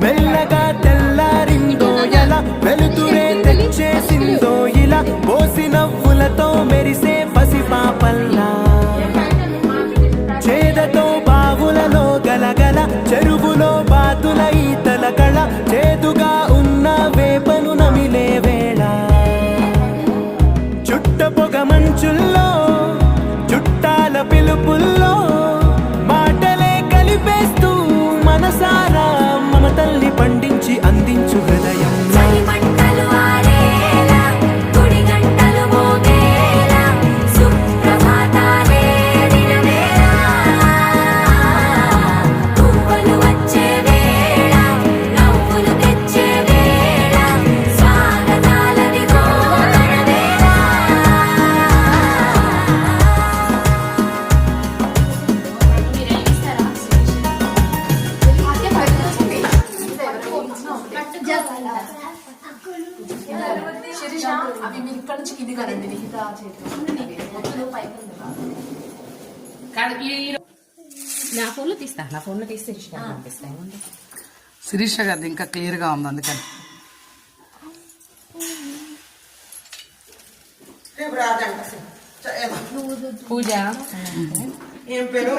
మెల్లగా తెల్లారిందో ఎలా వెలుతురే తెచ్చేసిందో ఇలా పోసి నవ్వులతో మెరిసే పసిపాపల్లా చేదతో బావులలో గలగల చెరువులో బాతుల ఈతల కళ చేదుగా ఉన్న వేపను నమిలే వేళ చుట్ట పొగ మంచుల్లో చుట్టాల పిలుపుల్లో మాటలే కలిపేస్తూ మనసారా మమతల్ని పండించి అందించు హృదయం అవి మీరు ఇక్కడ నుంచి కింది కదండి నా ఫోన్లో తీస్తా, నా ఫోన్లో తీస్తే పంపిస్తాను. శిరీష గారిది ఇంకా క్లియర్ గా ఉంది అందుకని. పూజ ఏం పేరు